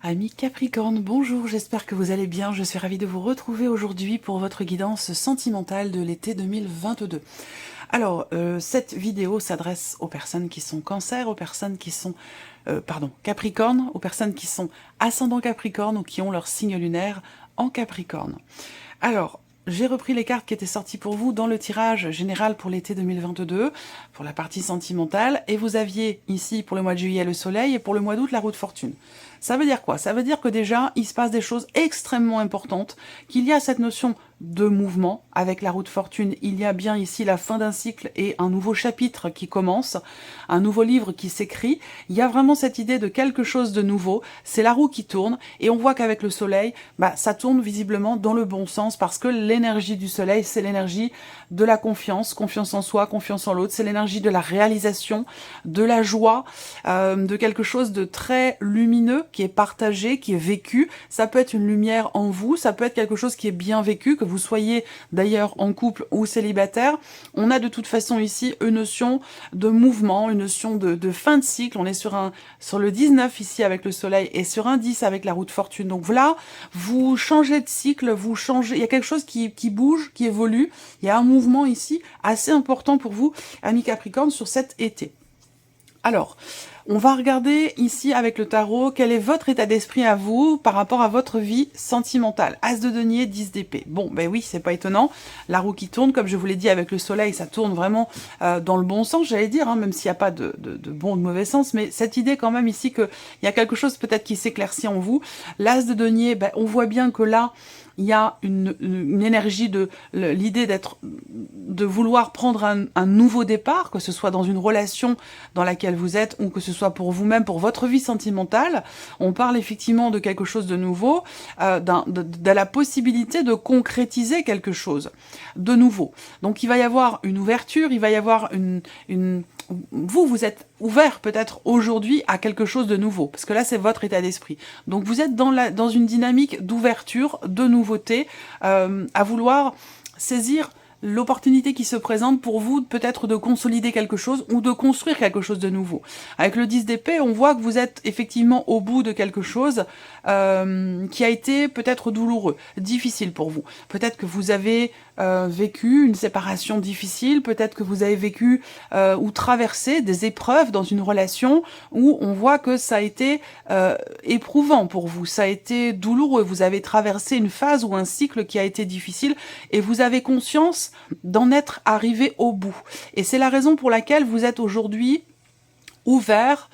Amis Capricorne, bonjour, j'espère que vous allez bien. Je suis ravie de vous retrouver aujourd'hui pour votre guidance sentimentale de l'été 2022. Alors, cette vidéo s'adresse aux personnes qui sont Cancer, aux personnes qui sont Capricorne, aux personnes qui sont ascendant Capricorne ou qui ont leur signe lunaire en Capricorne. Alors, j'ai repris les cartes qui étaient sorties pour vous dans le tirage général pour l'été 2022, pour la partie sentimentale, et vous aviez ici pour le mois de juillet le soleil et pour le mois d'août la roue de fortune. Ça veut dire quoi? Ça veut dire que déjà, il se passe des choses extrêmement importantes, qu'il y a cette notion de mouvement. Avec la roue de fortune, il y a bien ici la fin d'un cycle et un nouveau chapitre qui commence, un nouveau livre qui s'écrit. Il y a vraiment cette idée de quelque chose de nouveau. C'est la roue qui tourne et on voit qu'avec le soleil, ça tourne visiblement dans le bon sens parce que l'énergie du soleil, c'est l'énergie de la confiance, confiance en soi, confiance en l'autre. C'est l'énergie de la réalisation, de la joie, de quelque chose de très lumineux qui est partagé, qui est vécu. Ça peut être une lumière en vous, ça peut être quelque chose qui est bien vécu, que vous soyez d'ailleurs en couple ou célibataire. On a de toute façon ici une notion de mouvement, une notion de fin de cycle. On est sur le 19 ici avec le soleil et sur un 10 avec la roue de fortune. Donc là, vous changez de cycle, vous changez, il y a quelque chose qui bouge, qui évolue. Il y a un mouvement ici assez important pour vous, amis Capricorne, sur cet été. Alors, on va regarder ici avec le tarot quel est votre état d'esprit à vous par rapport à votre vie sentimentale. As de denier, 10 d'épée. Bon, ben oui, c'est pas étonnant. La roue qui tourne, comme je vous l'ai dit avec le soleil, ça tourne vraiment dans le bon sens, j'allais dire, hein, même s'il n'y a pas de bon ou de mauvais sens, mais cette idée quand même ici qu'il y a quelque chose peut-être qui s'éclaircit en vous. L'as de denier, on voit bien que là, il y a une énergie de l'idée de vouloir prendre un nouveau départ, que ce soit dans une relation dans laquelle vous êtes ou que ce soit pour vous-même, pour votre vie sentimentale. On parle effectivement de quelque chose de nouveau, de la possibilité de concrétiser quelque chose de nouveau. Donc il va y avoir une ouverture, il va y avoir vous êtes ouvert peut-être aujourd'hui à quelque chose de nouveau, parce que là c'est votre état d'esprit. Donc vous êtes dans une dynamique d'ouverture, de nouveauté, à vouloir saisir l'opportunité qui se présente pour vous peut-être de consolider quelque chose ou de construire quelque chose de nouveau. Avec le 10 d'épée, on voit que vous êtes effectivement au bout de quelque chose qui a été peut-être douloureux, difficile pour vous. Peut-être que vous avez vécu une séparation difficile, peut-être que vous avez vécu ou traversé des épreuves dans une relation où on voit que ça a été éprouvant pour vous, ça a été douloureux, vous avez traversé une phase ou un cycle qui a été difficile et vous avez conscience d'en être arrivé au bout. Et c'est la raison pour laquelle vous êtes aujourd'hui ouverte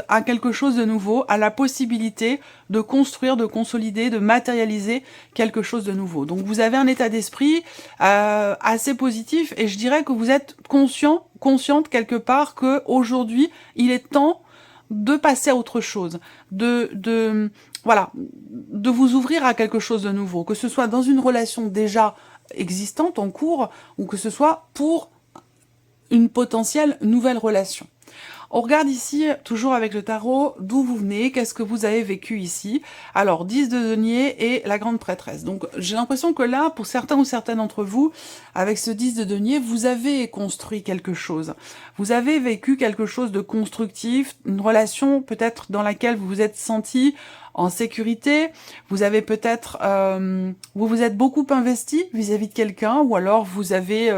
à quelque chose de nouveau, à la possibilité de construire, de consolider, de matérialiser quelque chose de nouveau. Donc vous avez un état d'esprit assez positif et je dirais que vous êtes consciente quelque part que aujourd'hui il est temps de passer à autre chose, de vous ouvrir à quelque chose de nouveau, que ce soit dans une relation déjà existante, en cours, ou que ce soit pour une potentielle nouvelle relation. On regarde ici, toujours avec le tarot, d'où vous venez, qu'est-ce que vous avez vécu ici. Alors, 10 de denier et la grande prêtresse. Donc, j'ai l'impression que là, pour certains ou certaines d'entre vous, avec ce 10 de denier, vous avez construit quelque chose. Vous avez vécu quelque chose de constructif, une relation peut-être dans laquelle vous vous êtes senti en sécurité, vous avez peut-être, vous vous êtes beaucoup investi vis-à-vis de quelqu'un, ou alors vous avez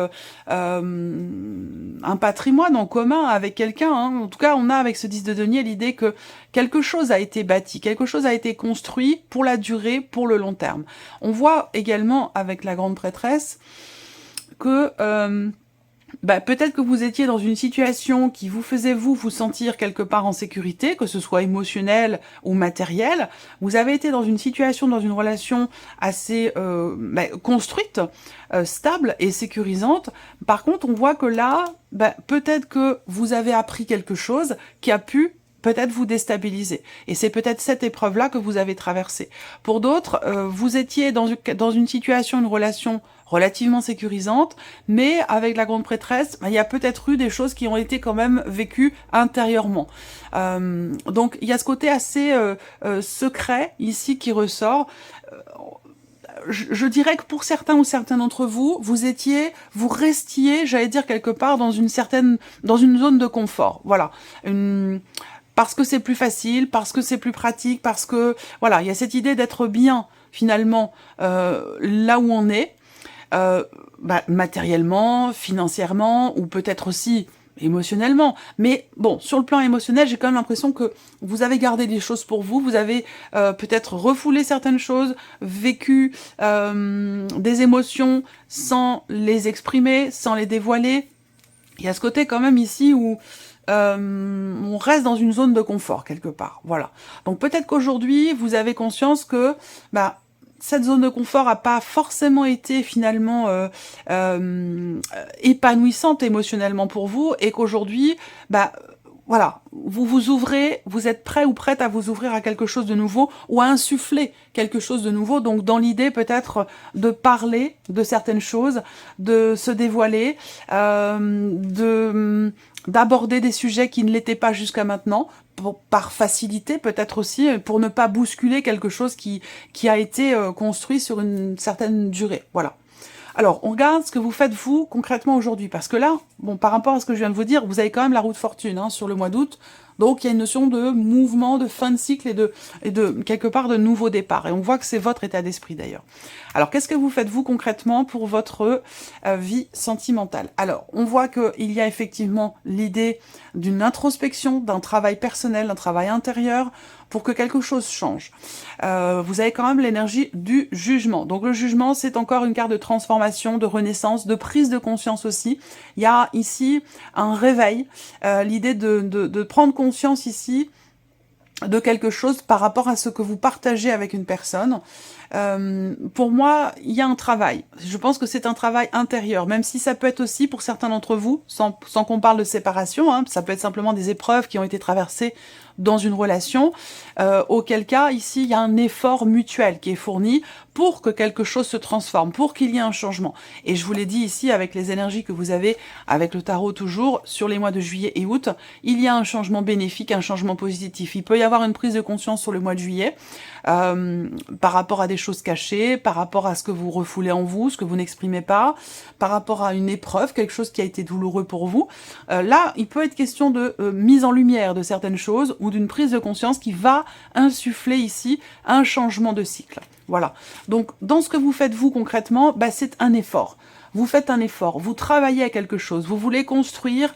un patrimoine en commun avec quelqu'un. Hein. En tout cas, on a avec ce 10 de denier l'idée que quelque chose a été bâti, quelque chose a été construit pour la durée, pour le long terme. On voit également avec la grande prêtresse que peut-être que vous étiez dans une situation qui vous faisait vous sentir quelque part en sécurité, que ce soit émotionnel ou matériel. Vous avez été dans une situation, dans une relation assez construite, stable et sécurisante. Par contre, on voit que là, peut-être que vous avez appris quelque chose qui a pu peut-être vous déstabiliser. Et c'est peut-être cette épreuve-là que vous avez traversée. Pour d'autres, vous étiez dans une situation, une relation relativement sécurisante, mais avec la grande prêtresse, il y a peut-être eu des choses qui ont été quand même vécues intérieurement. Donc il y a ce côté assez secret ici qui ressort. Je dirais que pour certains ou certains d'entre vous, vous restiez, j'allais dire quelque part dans une zone de confort. Voilà. Parce que c'est plus facile, parce que c'est plus pratique, parce que, voilà, il y a cette idée d'être bien, finalement, là où on est, matériellement, financièrement, ou peut-être aussi émotionnellement. Mais bon, sur le plan émotionnel, j'ai quand même l'impression que vous avez gardé des choses pour vous, vous avez peut-être refoulé certaines choses, vécu des émotions sans les exprimer, sans les dévoiler. Il y a ce côté quand même ici où on reste dans une zone de confort quelque part, voilà. Donc peut-être qu'aujourd'hui, vous avez conscience que cette zone de confort n'a pas forcément été finalement épanouissante émotionnellement pour vous, et qu'aujourd'hui, voilà, vous vous ouvrez, vous êtes prêt ou prête à vous ouvrir à quelque chose de nouveau, ou à insuffler quelque chose de nouveau, donc dans l'idée peut-être de parler de certaines choses, de se dévoiler, d'aborder des sujets qui ne l'étaient pas jusqu'à maintenant, par facilité peut-être aussi, pour ne pas bousculer quelque chose qui a été construit sur une certaine durée, voilà. Alors, on regarde ce que vous faites, vous, concrètement aujourd'hui. Parce que là, bon, par rapport à ce que je viens de vous dire, vous avez quand même la roue de fortune sur le mois d'août. Donc, il y a une notion de mouvement, de fin de cycle et de quelque part de nouveau départ. Et on voit que c'est votre état d'esprit, d'ailleurs. Alors, qu'est-ce que vous faites, vous, concrètement, pour votre vie sentimentale? Alors, on voit qu'il y a effectivement l'idée d'une introspection, d'un travail personnel, d'un travail intérieur, pour que quelque chose change. Vous avez quand même l'énergie du jugement. Donc le jugement, c'est encore une carte de transformation, de renaissance, de prise de conscience aussi. Il y a ici un réveil, l'idée de prendre conscience ici de quelque chose par rapport à ce que vous partagez avec une personne. Pour moi, il y a un travail. Je pense que c'est un travail intérieur, même si ça peut être aussi, pour certains d'entre vous, sans qu'on parle de séparation, ça peut être simplement des épreuves qui ont été traversées dans une relation, auquel cas, ici, il y a un effort mutuel qui est fourni pour que quelque chose se transforme, pour qu'il y ait un changement. Et je vous l'ai dit ici, avec les énergies que vous avez, avec le tarot toujours, sur les mois de juillet et août, il y a un changement bénéfique, un changement positif. Il peut y avoir une prise de conscience sur le mois de juillet, par rapport à des choses cachées, par rapport à ce que vous refoulez en vous, ce que vous n'exprimez pas, par rapport à une épreuve, quelque chose qui a été douloureux pour vous. Là, il peut être question de mise en lumière de certaines choses, ou d'une prise de conscience qui va insuffler ici un changement de cycle. Voilà. Donc, dans ce que vous faites, vous, concrètement, c'est un effort. Vous faites un effort, vous travaillez à quelque chose, vous voulez construire,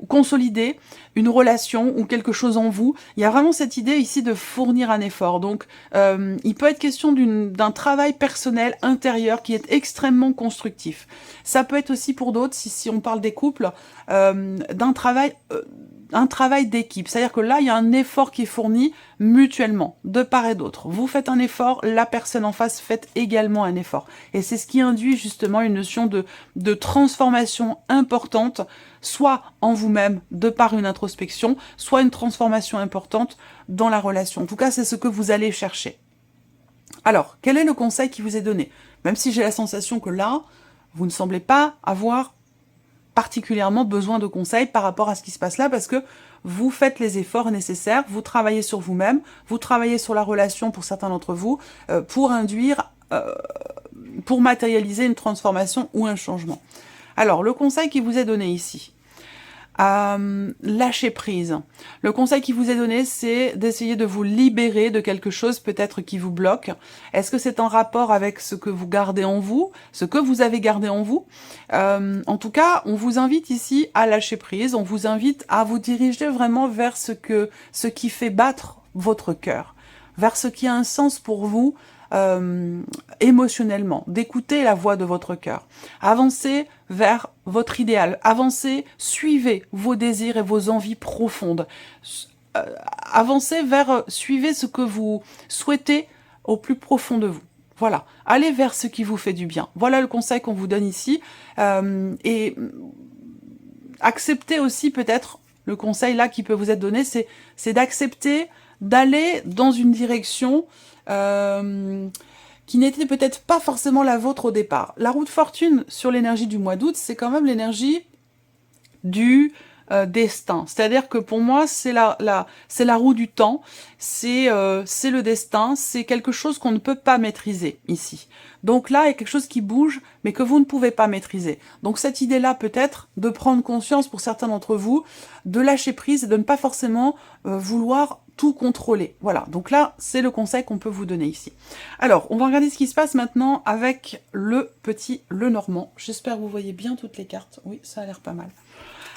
consolider une relation ou quelque chose en vous. Il y a vraiment cette idée ici de fournir un effort. Donc, il peut être question d'un travail personnel intérieur qui est extrêmement constructif. Ça peut être aussi pour d'autres, si on parle des couples, d'un travail... un travail d'équipe, c'est-à-dire que là, il y a un effort qui est fourni mutuellement, de part et d'autre. Vous faites un effort, la personne en face fait également un effort. Et c'est ce qui induit justement une notion de transformation importante, soit en vous-même, de par une introspection, soit une transformation importante dans la relation. En tout cas, c'est ce que vous allez chercher. Alors, quel est le conseil qui vous est donné? Même si j'ai la sensation que là, vous ne semblez pas avoir particulièrement besoin de conseils par rapport à ce qui se passe là, parce que vous faites les efforts nécessaires, vous travaillez sur vous-même, vous travaillez sur la relation pour certains d'entre vous, pour matérialiser une transformation ou un changement. Alors, le conseil qui vous est donné ici, lâcher prise. Le conseil qui vous est donné, c'est d'essayer de vous libérer de quelque chose peut-être qui vous bloque. Est-ce que c'est en rapport avec ce que vous gardez en vous, ce que vous avez gardé en vous? En tout cas, on vous invite ici à lâcher prise, on vous invite à vous diriger vraiment vers ce qui fait battre votre cœur, vers ce qui a un sens pour vous, émotionnellement, d'écouter la voix de votre cœur. Avancez vers votre idéal, avancez, suivez vos désirs et vos envies profondes. Avancez vers, suivez ce que vous souhaitez au plus profond de vous. Voilà, allez vers ce qui vous fait du bien. Voilà le conseil qu'on vous donne ici. Et acceptez aussi peut-être, le conseil là qui peut vous être donné, c'est d'accepter d'aller dans une direction qui n'était peut-être pas forcément la vôtre au départ. La roue de fortune sur l'énergie du mois d'août, c'est quand même l'énergie du destin. C'est-à-dire que pour moi, c'est la roue du temps, c'est le destin, c'est quelque chose qu'on ne peut pas maîtriser ici. Donc là, il y a quelque chose qui bouge, mais que vous ne pouvez pas maîtriser. Donc cette idée-là, peut-être, de prendre conscience pour certains d'entre vous, de lâcher prise et de ne pas forcément vouloir tout contrôler. Voilà, donc là, c'est le conseil qu'on peut vous donner ici. Alors, on va regarder ce qui se passe maintenant avec le petit Lenormand. J'espère que vous voyez bien toutes les cartes. Oui, ça a l'air pas mal.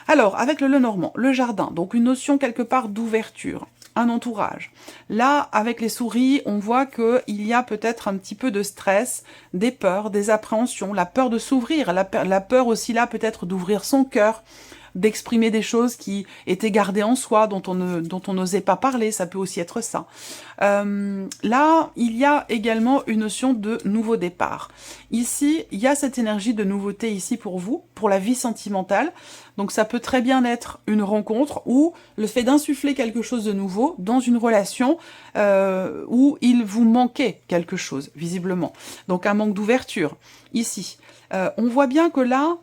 Alors, avec le Lenormand, le jardin, donc une notion quelque part d'ouverture, un entourage. Là, avec les souris, on voit qu'il y a peut-être un petit peu de stress, des peurs, des appréhensions, la peur de s'ouvrir, la peur aussi là peut-être d'ouvrir son cœur, d'exprimer des choses qui étaient gardées en soi, dont on n'osait pas parler, ça peut aussi être ça. Là, il y a également une notion de nouveau départ. Ici, il y a cette énergie de nouveauté ici pour vous, pour la vie sentimentale. Donc ça peut très bien être une rencontre ou le fait d'insuffler quelque chose de nouveau dans une relation où il vous manquait quelque chose, visiblement. Donc un manque d'ouverture, ici. On voit bien que là,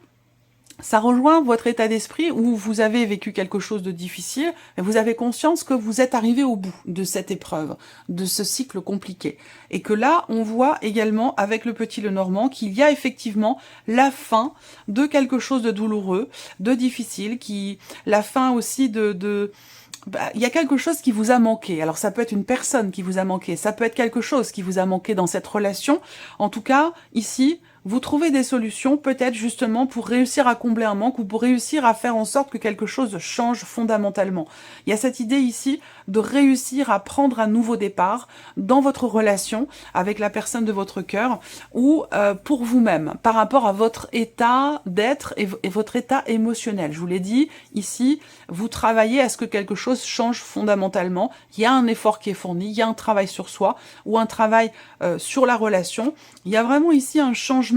ça rejoint votre état d'esprit où vous avez vécu quelque chose de difficile et vous avez conscience que vous êtes arrivé au bout de cette épreuve, de ce cycle compliqué. Et que là, on voit également avec le petit Lenormand qu'il y a effectivement la fin de quelque chose de douloureux, de difficile, la fin aussi il y a quelque chose qui vous a manqué. Alors ça peut être une personne qui vous a manqué, ça peut être quelque chose qui vous a manqué dans cette relation. En tout cas, ici, vous trouvez des solutions peut-être justement pour réussir à combler un manque ou pour réussir à faire en sorte que quelque chose change fondamentalement. Il y a cette idée ici de réussir à prendre un nouveau départ dans votre relation avec la personne de votre cœur ou pour vous-même par rapport à votre état d'être et votre état émotionnel. Je vous l'ai dit, ici, vous travaillez à ce que quelque chose change fondamentalement. Il y a un effort qui est fourni, il y a un travail sur soi ou un travail sur la relation. Il y a vraiment ici un changement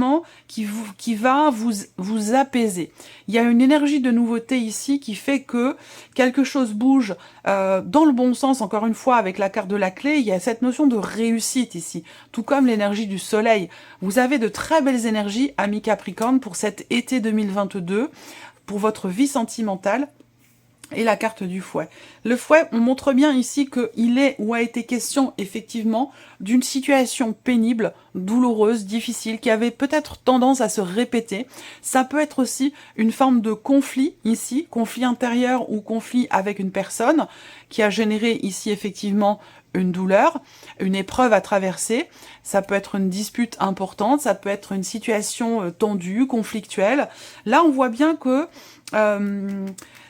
qui va vous apaiser. Il y a une énergie de nouveauté ici qui fait que quelque chose bouge dans le bon sens, encore une fois, avec la carte de la clé, il y a cette notion de réussite ici, tout comme l'énergie du soleil. Vous avez de très belles énergies, amis Capricorne, pour cet été 2022, pour votre vie sentimentale. Et la carte du fouet. Le fouet, on montre bien ici qu'il est ou a été question effectivement d'une situation pénible, douloureuse, difficile, qui avait peut-être tendance à se répéter. Ça peut être aussi une forme de conflit ici, conflit intérieur ou conflit avec une personne qui a généré ici effectivement une douleur, une épreuve à traverser. Ça peut être une dispute importante, ça peut être une situation tendue, conflictuelle. Là, on voit bien que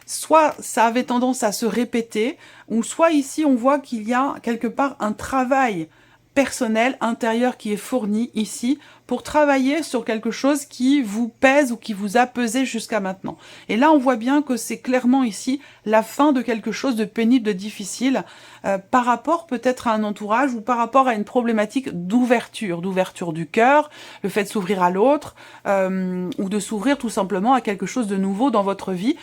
soit ça avait tendance à se répéter, ou soit ici on voit qu'il y a quelque part un travail personnel, intérieur qui est fourni ici pour travailler sur quelque chose qui vous pèse ou qui vous a pesé jusqu'à maintenant. Et là on voit bien que c'est clairement ici la fin de quelque chose de pénible, de difficile, par rapport peut-être à un entourage ou par rapport à une problématique d'ouverture du cœur, le fait de s'ouvrir à l'autre, ou de s'ouvrir tout simplement à quelque chose de nouveau dans votre vie,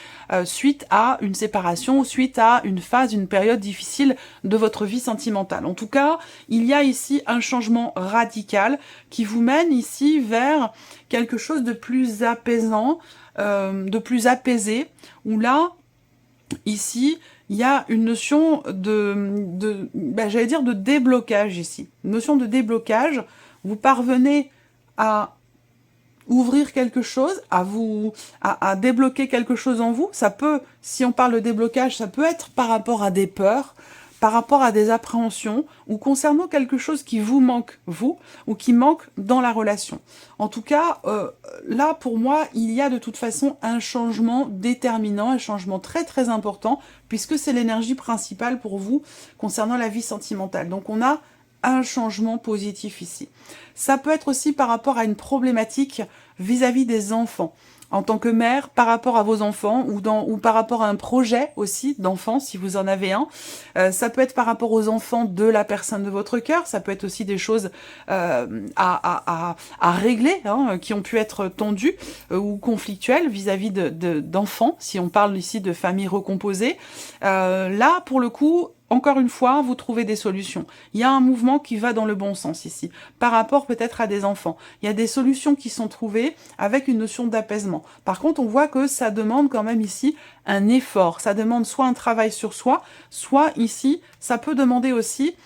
suite à une séparation, suite à une phase, une période difficile de votre vie sentimentale. En tout cas, il y a ici un changement radical qui vous mène ici vers quelque chose de plus apaisant, de plus apaisé, où là, ici, il y a une notion j'allais dire de déblocage ici. Une notion de déblocage, vous parvenez à ouvrir quelque chose, à débloquer quelque chose en vous. Ça peut, si on parle de déblocage, ça peut être par rapport à des peurs, par rapport à des appréhensions, ou concernant quelque chose qui vous manque, vous, ou qui manque dans la relation. En tout cas, là, pour moi, il y a de toute façon un changement déterminant, un changement très très important, puisque c'est l'énergie principale pour vous concernant la vie sentimentale. Donc on a un changement positif ici. Ça peut être aussi par rapport à une problématique vis-à-vis des enfants. En tant que mère, par rapport à vos enfants, ou par rapport à un projet aussi d'enfant, si vous en avez un. Ça peut être par rapport aux enfants de la personne de votre cœur, ça peut être aussi des choses à régler, hein, qui ont pu être tendues ou conflictuelles vis-à-vis d'enfants, si on parle ici de famille recomposée. Là, pour le coup, encore une fois, vous trouvez des solutions. Il y a un mouvement qui va dans le bon sens ici, par rapport peut-être à des enfants. Il y a des solutions qui sont trouvées avec une notion d'apaisement. Par contre, on voit que ça demande quand même ici un effort. Ça demande soit un travail sur soi, soit ici, ça peut demander aussi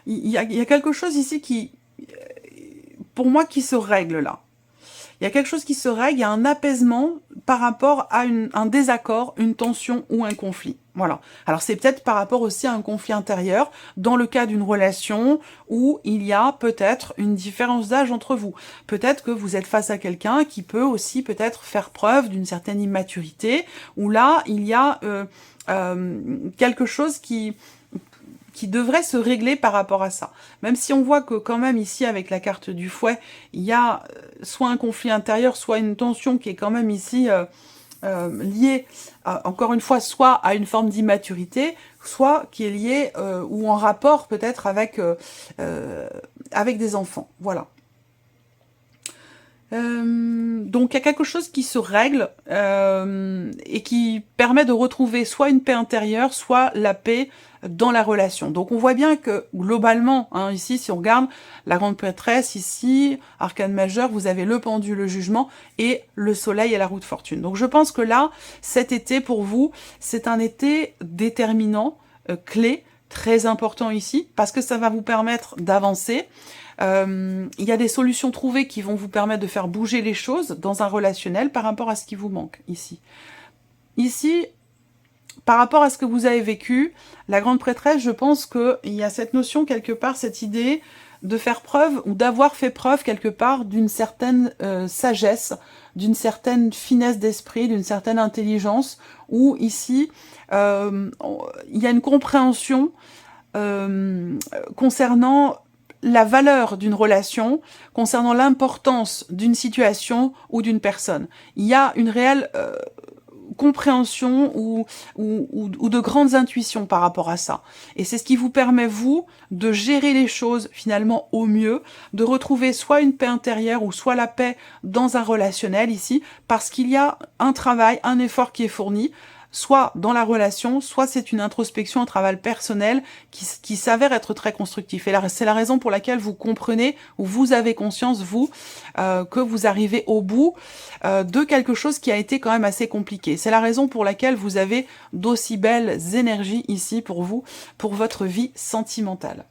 Il y a quelque chose ici qui, pour moi, qui se règle là. Il y a quelque chose qui se règle, il y a un apaisement par rapport à un désaccord, une tension ou un conflit. Voilà. Alors c'est peut-être par rapport aussi à un conflit intérieur, dans le cas d'une relation où il y a peut-être une différence d'âge entre vous. Peut-être que vous êtes face à quelqu'un qui peut aussi peut-être faire preuve d'une certaine immaturité, où là, il y a quelque chose qui devrait se régler par rapport à ça. Même si on voit que quand même ici, avec la carte du fouet, il y a soit un conflit intérieur, soit une tension qui est quand même ici liée, encore une fois, soit à une forme d'immaturité, soit qui est liée ou en rapport peut-être avec des enfants. Voilà. Donc il y a quelque chose qui se règle et qui permet de retrouver soit une paix intérieure, soit la paix dans la relation. Donc on voit bien que globalement, hein, ici, si on regarde la grande prêtresse, ici, arcane majeur, vous avez le pendu, le jugement, et le soleil et la roue de fortune. Donc je pense que là, cet été pour vous, c'est un été déterminant, clé, très important ici, parce que ça va vous permettre d'avancer. Il y a des solutions trouvées qui vont vous permettre de faire bouger les choses dans un relationnel par rapport à ce qui vous manque ici. Ici, par rapport à ce que vous avez vécu, la grande prêtresse, je pense qu'il y a cette notion quelque part, cette idée de faire preuve ou d'avoir fait preuve quelque part d'une certaine sagesse, d'une certaine finesse d'esprit, d'une certaine intelligence, où ici, il y a une compréhension concernant la valeur d'une relation, concernant l'importance d'une situation ou d'une personne. Il y a une réelle compréhension ou de grandes intuitions par rapport à ça. Et c'est ce qui vous permet, vous, de gérer les choses finalement au mieux, de retrouver soit une paix intérieure ou soit la paix dans un relationnel ici, parce qu'il y a un travail, un effort qui est fourni, soit dans la relation, soit c'est une introspection, un travail personnel qui s'avère être très constructif. Et c'est la raison pour laquelle vous comprenez, ou vous avez conscience, vous, que vous arrivez au bout de quelque chose qui a été quand même assez compliqué. C'est la raison pour laquelle vous avez d'aussi belles énergies ici pour vous, pour votre vie sentimentale.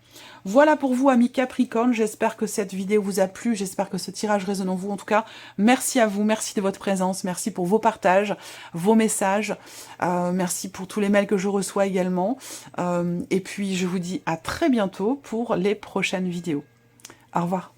Voilà pour vous, amis Capricorne, j'espère que cette vidéo vous a plu, j'espère que ce tirage résonne en vous. En tout cas, merci à vous, merci de votre présence, merci pour vos partages, vos messages, merci pour tous les mails que je reçois également. Et puis, je vous dis à très bientôt pour les prochaines vidéos. Au revoir.